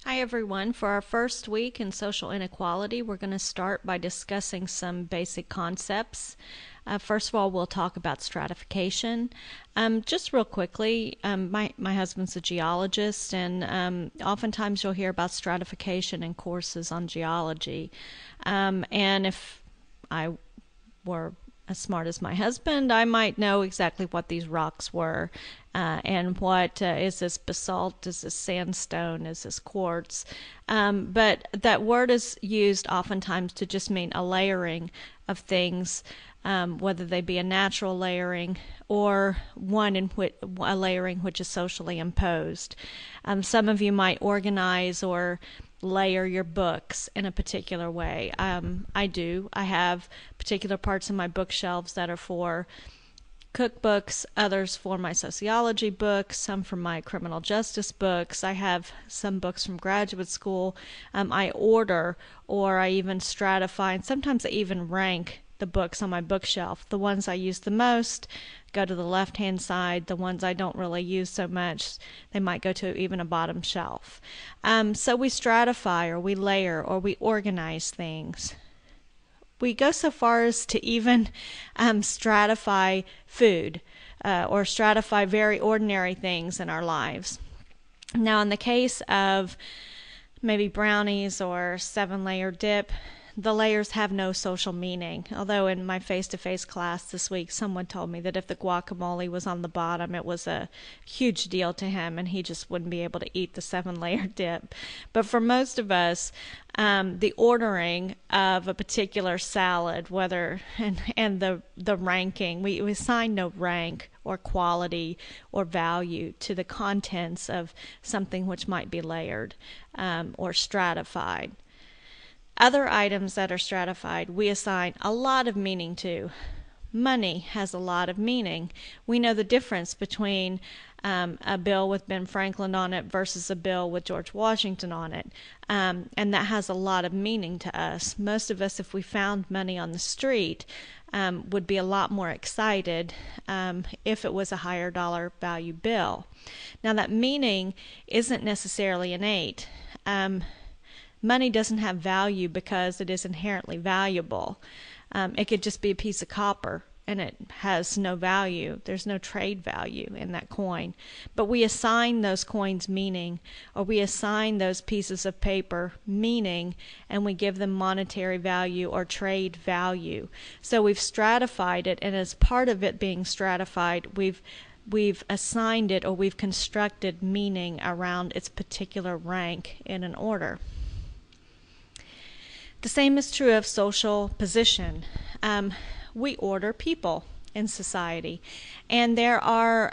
Hi everyone. For our first week in social inequality, we're going to start by discussing some basic concepts. First of all, we'll talk about stratification. Just real quickly, my husband's a geologist, and oftentimes you'll hear about stratification in courses on geology. And if I were as smart as my husband, I might know exactly what these rocks were and what is this basalt, is this sandstone, is this quartz. But that word is used oftentimes to just mean a layering of things, whether they be a natural layering or one in which a layering which is socially imposed. Some of you might organize or layer your books in a particular way. I do. I have particular parts of my bookshelves that are for cookbooks, others for my sociology books, some for my criminal justice books. I have some books from graduate school. I order, or I even stratify, and sometimes I even rank the books on my bookshelf. The ones I use the most go to the left-hand side. The ones I don't really use so much, they might go to even a bottom shelf. So we stratify, or we layer, or we organize things. We go so far as to even stratify food, or stratify very ordinary things in our lives. Now, in the case of maybe brownies or 7-layer dip, the layers have no social meaning. Although in my face-to-face class this week, someone told me that if the guacamole was on the bottom, it was a huge deal to him and he just wouldn't be able to eat the 7-layer dip. But for most of us, the ordering of a particular salad, whether and the ranking, we assign no rank or quality or value to the contents of something which might be layered or stratified. Other items that are stratified, we assign a lot of meaning to. Money has a lot of meaning. We know the difference between a bill with Ben Franklin on it versus a bill with George Washington on it. And that has a lot of meaning to us. Most of us, if we found money on the street, would be a lot more excited if it was a higher dollar value bill. Now, that meaning isn't necessarily innate. Money doesn't have value because it is inherently valuable. It could just be a piece of copper and it has no value. There's no trade value in that coin. But we assign those coins meaning, or we assign those pieces of paper meaning, and we give them monetary value or trade value. So we've stratified it, and as part of it being stratified, we've assigned it, or we've constructed meaning around its particular rank in an order. The same is true of social position. We order people in society, and there are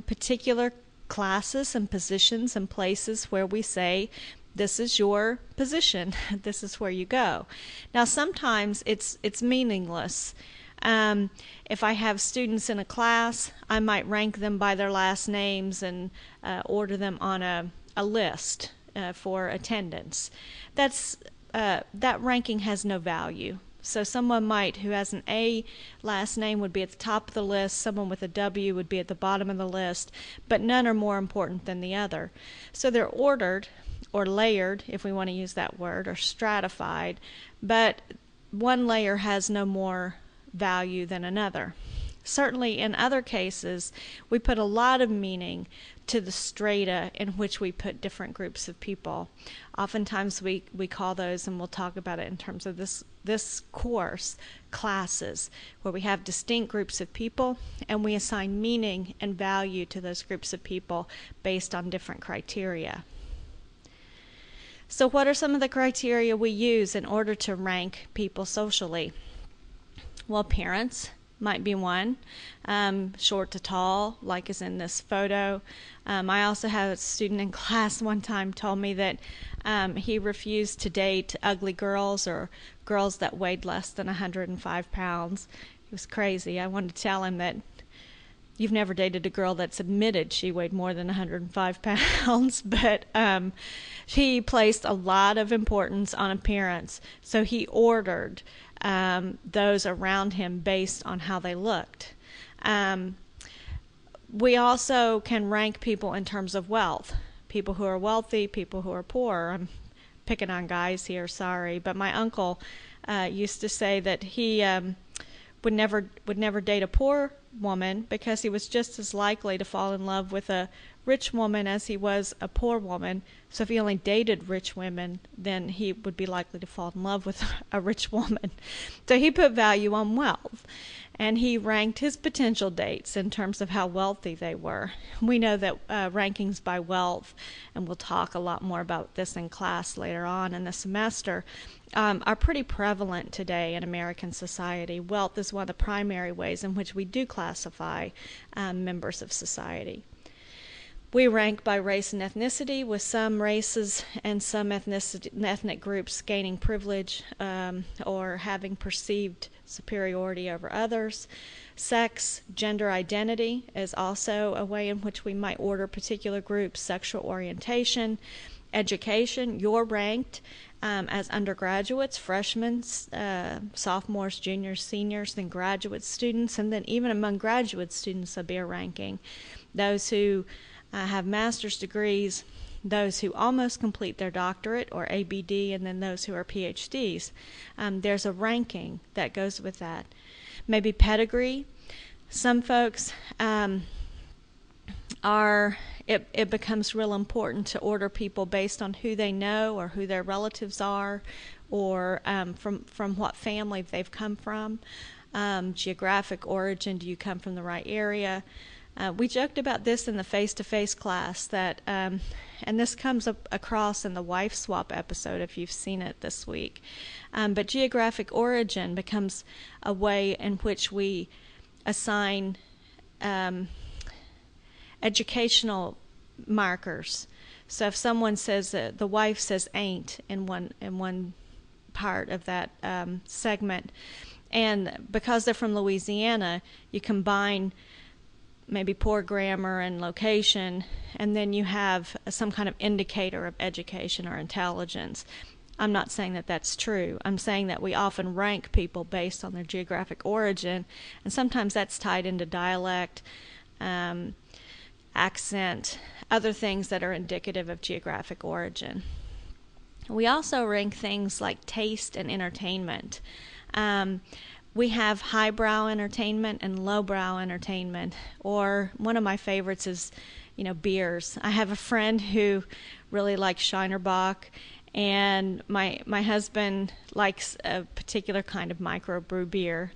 particular classes and positions and places where we say, this is your position, this is where you go. Now, sometimes it's meaningless. If I have students in a class, I might rank them by their last names and order them on a list for attendance. That ranking has no value. So someone who has an A last name would be at the top of the list, someone with a W would be at the bottom of the list, but none are more important than the other. So they're ordered, or layered, if we want to use that word, or stratified, but one layer has no more value than another. Certainly in other cases, we put a lot of meaning to the strata in which we put different groups of people. Oftentimes we call those, and we'll talk about it in terms of this course, classes, where we have distinct groups of people and we assign meaning and value to those groups of people based on different criteria. So what are some of the criteria we use in order to rank people socially? Well, appearance might be one, short to tall, like is in this photo. I also had a student in class one time told me that he refused to date ugly girls or girls that weighed less than 105 pounds. He was crazy. I wanted to tell him that you've never dated a girl that's admitted she weighed more than 105 pounds, but he placed a lot of importance on appearance, so he ordered those around him based on how they looked. We also can rank people in terms of wealth. people who are wealthy, people who are poor. I'm picking on guys here, sorry, but my uncle used to say that he would never date a poor woman because he was just as likely to fall in love with a rich woman as he was a poor woman. So if he only dated rich women, then he would be likely to fall in love with a rich woman. So he put value on wealth, and he ranked his potential dates in terms of how wealthy they were. We know that rankings by wealth, and we'll talk a lot more about this in class later on in the semester, are pretty prevalent today in American society. Wealth is one of the primary ways in which we do classify members of society. We rank by race and ethnicity, with some races and some ethnic groups gaining privilege or having perceived superiority over others. Sex, gender identity is also a way in which we might order particular groups. Sexual orientation, education, you're ranked as undergraduates, freshmen, sophomores, juniors, seniors, then graduate students, and then even among graduate students there'll be a ranking. Those who have master's degrees, those who almost complete their doctorate or ABD, and then those who are PhDs. There's a ranking that goes with that. Maybe pedigree. Some folks it becomes real important to order people based on who they know or who their relatives are, or from what family they've come from. Geographic origin, do you come from the right area? We joked about this in the face-to-face class that, and this comes across in the wife swap episode if you've seen it this week, but geographic origin becomes a way in which we assign educational markers. So if someone says that the wife says ain't in one part of that segment, and because they're from Louisiana, you combine maybe poor grammar and location, and then you have some kind of indicator of education or intelligence. I'm not saying that that's true. I'm saying that we often rank people based on their geographic origin, and sometimes that's tied into dialect, accent, other things that are indicative of geographic origin. We also rank things like taste and entertainment. We have highbrow entertainment and lowbrow entertainment, or one of my favorites is, beers. I have a friend who really likes Shinerbach, and my husband likes a particular kind of microbrew beer.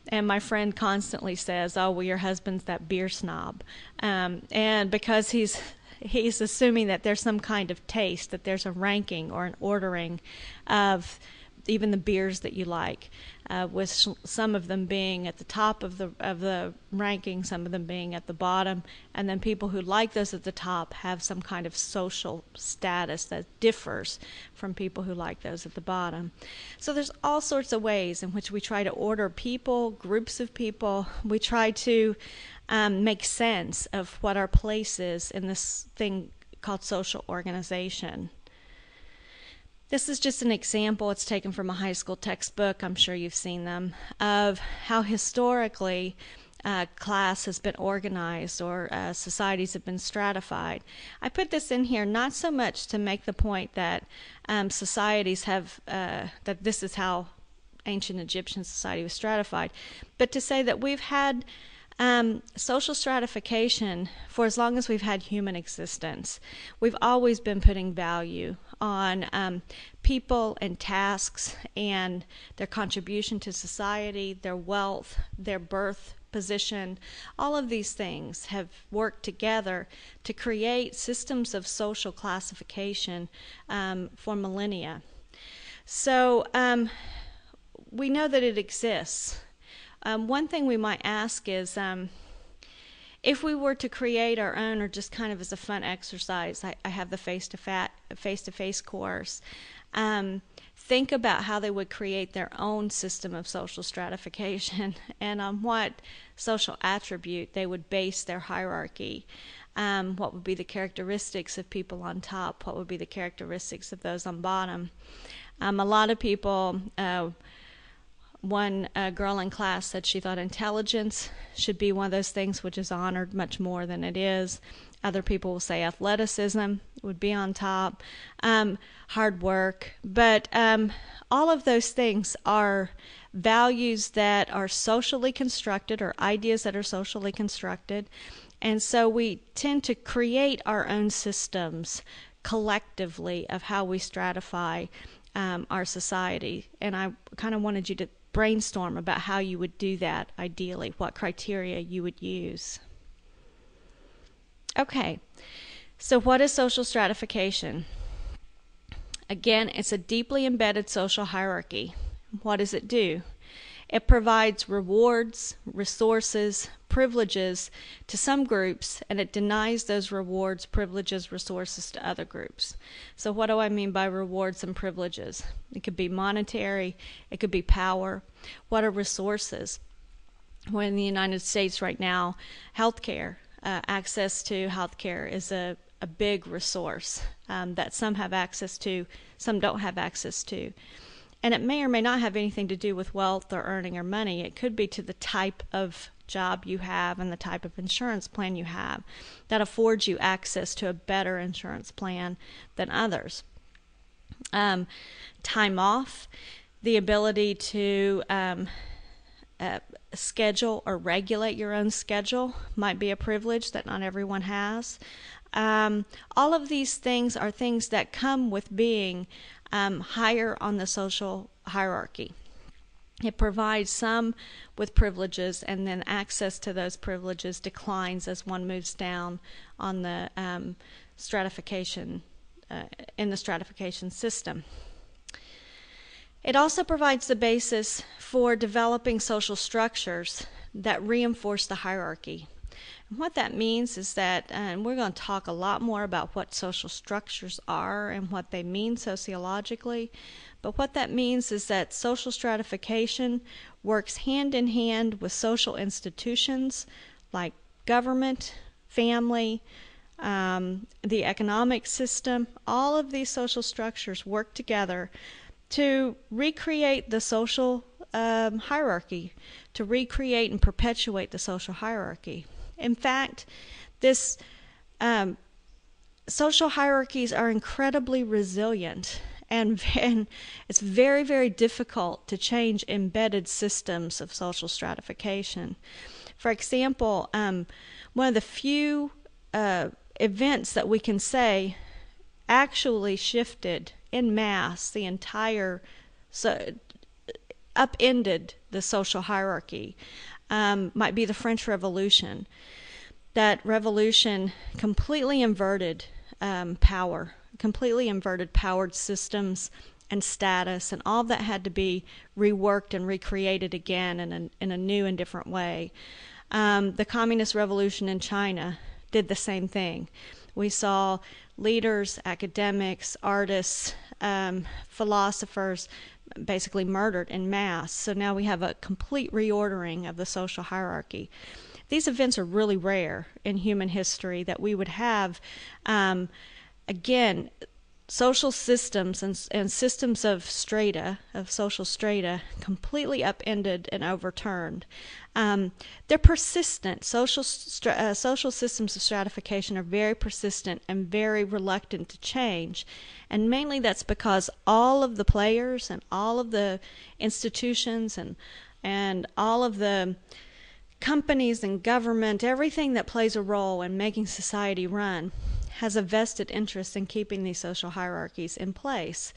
And my friend constantly says, "Oh, well, your husband's that beer snob," and because he's assuming that there's some kind of taste, that there's a ranking or an ordering of even the beers that you like, with some of them being at the top of the ranking, some of them being at the bottom, and then people who like those at the top have some kind of social status that differs from people who like those at the bottom. So there's all sorts of ways in which we try to order people, groups of people. We try to make sense of what our place is in this thing called social organization. This is just an example. It's taken from a high school textbook, I'm sure you've seen them, of how historically class has been organized, or societies have been stratified. I put this in here not so much to make the point that societies have, that this is how ancient Egyptian society was stratified, but to say that we've had social stratification for as long as we've had human existence. We've always been putting value on people and tasks and their contribution to society, their wealth, their birth position. All of these things have worked together to create systems of social classification for millennia. So we know that it exists. One thing we might ask is, if we were to create our own, or just kind of as a fun exercise, I have the face-to-face course, think about how they would create their own system of social stratification and on what social attribute they would base their hierarchy. What would be the characteristics of people on top? What would be the characteristics of those on bottom? A lot of people... One girl in class said she thought intelligence should be one of those things which is honored much more than it is. Other people will say athleticism would be on top, hard work. But all of those things are values that are socially constructed, or ideas that are socially constructed. And so we tend to create our own systems collectively of how we stratify our society. And I kind of wanted you to brainstorm about how you would do that ideally, what criteria you would use. Okay, so what is social stratification? Again, it's a deeply embedded social hierarchy. What does it do? It provides rewards, resources, privileges to some groups, and it denies those rewards, privileges, resources to other groups. So what do I mean by rewards and privileges? It could be monetary, it could be power. What are resources? Well, in the United States right now, healthcare, access to healthcare is a big resource that some have access to, some don't have access to. And it may or may not have anything to do with wealth or earning or money. It could be to the type of job you have and the type of insurance plan you have that affords you access to a better insurance plan than others. Time off, the ability to schedule or regulate your own schedule might be a privilege that not everyone has. All of these things are things that come with being higher on the social hierarchy. It provides some with privileges, and then access to those privileges declines as one moves down on the stratification in the stratification system. It also provides the basis for developing social structures that reinforce the hierarchy. And what that means is that, and we're going to talk a lot more about what social structures are and what they mean sociologically, but what that means is that social stratification works hand in hand with social institutions like government, family, the economic system. All of these social structures work together to recreate the social hierarchy, to recreate and perpetuate the social hierarchy. In fact, this social hierarchies are incredibly resilient, and it's very, very difficult to change embedded systems of social stratification. For example, one of the few events that we can say actually shifted en masse the entire, upended the social hierarchy, might be the French Revolution. That revolution completely inverted power, completely inverted powered systems and status, and all of that had to be reworked and recreated again in a new and different way. The Communist Revolution in China did the same thing. We saw leaders, academics, artists, philosophers basically murdered en masse. So now we have a complete reordering of the social hierarchy. These events are really rare in human history, that we would have, again, social systems and systems of strata, of social strata, completely upended and overturned. They're persistent. Social systems of stratification are very persistent and very reluctant to change. And mainly that's because all of the players and all of the institutions and all of the companies and government, everything that plays a role in making society run, has a vested interest in keeping these social hierarchies in place.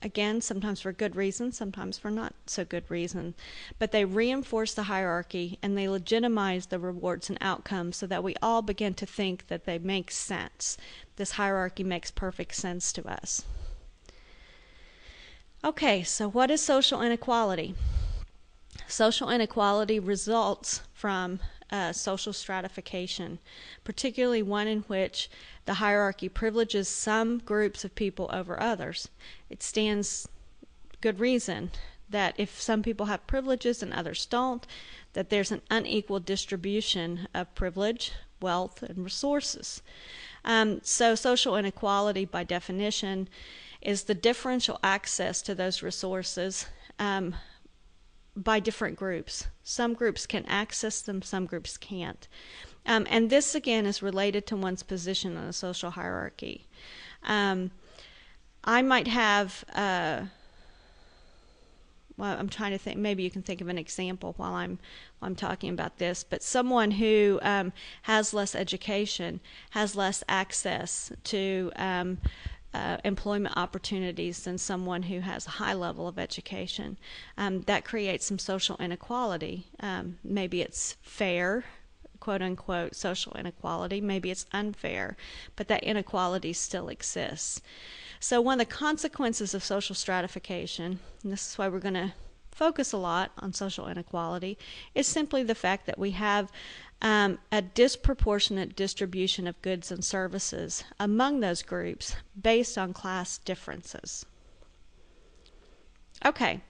Again, sometimes for good reason, sometimes for not so good reason. But they reinforce the hierarchy and they legitimize the rewards and outcomes so that we all begin to think that they make sense. This hierarchy makes perfect sense to us. Okay, so what is social inequality? Social inequality results from social stratification, particularly one in which the hierarchy privileges some groups of people over others. It stands good reason that if some people have privileges and others don't, that there's an unequal distribution of privilege, wealth, and resources. So social inequality, by definition, is the differential access to those resources by different groups. Some groups can access them, some groups can't. And this again is related to one's position on a social hierarchy. I might have, well, I'm trying to think, maybe you can think of an example while I'm talking about this, but someone who has less education, has less access to employment opportunities than someone who has a high level of education. That creates some social inequality. Maybe it's fair, quote unquote, social inequality. Maybe it's unfair, but that inequality still exists. So one of the consequences of social stratification, and this is why we're going to focus a lot on social inequality, is simply the fact that we have a disproportionate distribution of goods and services among those groups based on class differences. Okay,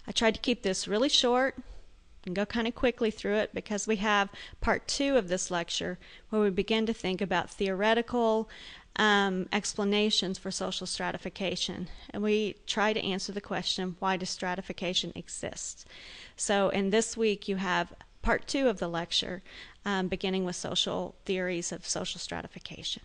I tried to keep this really short and go kind of quickly through it because we have part 2 of this lecture where we begin to think about theoretical explanations for social stratification, and we try to answer the question, why does stratification exist? So in this week you have part 2 of the lecture, beginning with social theories of social stratification.